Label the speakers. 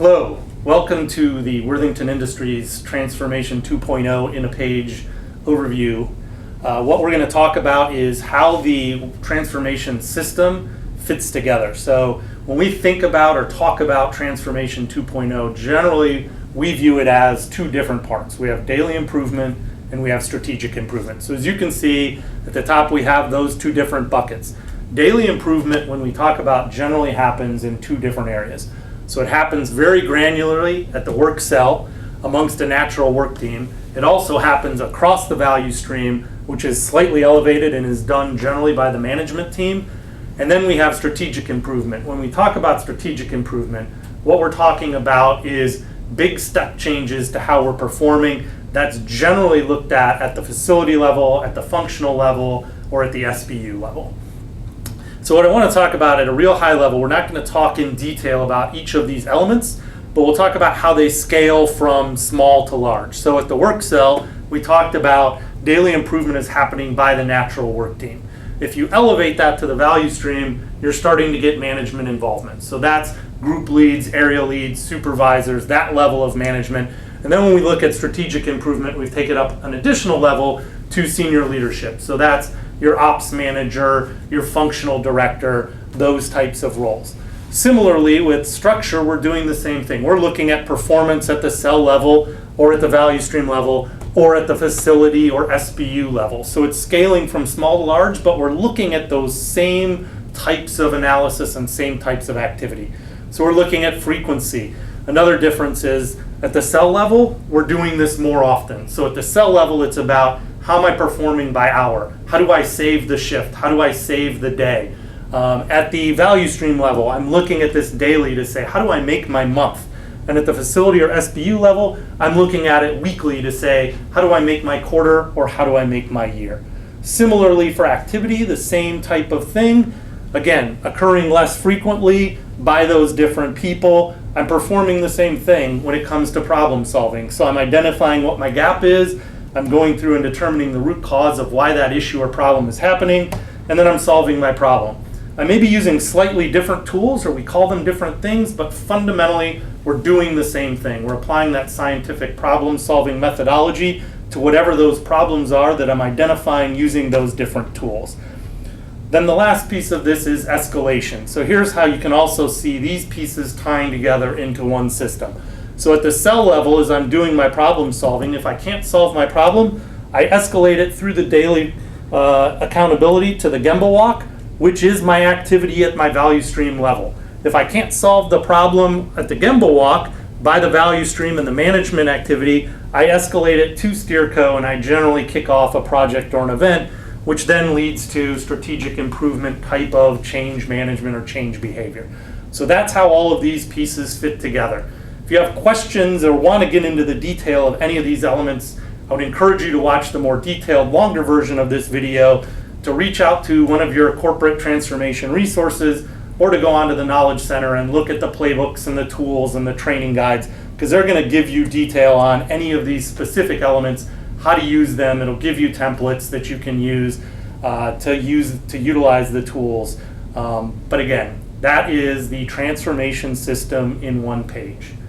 Speaker 1: Hello, welcome to the Worthington Industries Transformation 2.0 in a page overview. What we're going to talk about is how the transformation system fits together. So when we think about or talk about Transformation 2.0, generally we view it as two different parts. We have daily improvement and we have strategic improvement. So as you can see at the top, we have those two different buckets. Daily improvement, when we talk about, generally happens in two different areas. So it happens very granularly at the work cell amongst a natural work team. It also happens across the value stream, which is slightly elevated and is done generally by the management team. And then we have strategic improvement. When we talk about strategic improvement, what we're talking about is big step changes to how we're performing. That's generally looked at the facility level, at the functional level, or at the SBU level. So what I want to talk about at a real high level, we're not going to talk in detail about each of these elements, but we'll talk about how they scale from small to large. So at the work cell, we talked about daily improvement is happening by the natural work team. If you elevate that to the value stream, you're starting to get management involvement. So that's group leads, area leads, supervisors, that level of management. And then when we look at strategic improvement, we've taken up an additional level to senior leadership. So that's your ops manager, your functional director, those types of roles. Similarly, with structure, we're doing the same thing. We're looking at performance at the cell level or at the value stream level or at the facility or SBU level. So it's scaling from small to large, but we're looking at those same types of analysis and same types of activity. So we're looking at frequency. Another difference is at the cell level, we're doing this more often. So at the cell level, it's about how am I performing by hour? How do I save the shift? How do I save the day? At the value stream level, I'm looking at this daily to say, how do I make my month? And at the facility or SBU level, I'm looking at it weekly to say, how do I make my quarter or how do I make my year? Similarly for activity, the same type of thing, again, occurring less frequently by those different people. I'm performing the same thing when it comes to problem solving. So I'm identifying what my gap is, I'm going through and determining the root cause of why that issue or problem is happening, and then I'm solving my problem. I may be using slightly different tools, or we call them different things, but fundamentally we're doing the same thing. We're applying that scientific problem-solving methodology to whatever those problems are that I'm identifying using those different tools. Then the last piece of this is escalation. So here's how you can also see these pieces tying together into one system. So at the cell level, as I'm doing my problem solving, if I can't solve my problem, I escalate it through the daily accountability to the Gemba walk, which is my activity at my value stream level. If I can't solve the problem at the Gemba walk by the value stream and the management activity, I escalate it to Steerco and I generally kick off a project or an event, which then leads to strategic improvement type of change management or change behavior. So that's how all of these pieces fit together. If you have questions or want to get into the detail of any of these elements, I would encourage you to watch the more detailed, longer version of this video, to reach out to one of your corporate transformation resources, or to go onto the Knowledge Center and look at the playbooks and the tools and the training guides, because they're going to give you detail on any of these specific elements, how to use them. It'll give you templates that you can use to utilize the tools. But again, that is the transformation system in one page.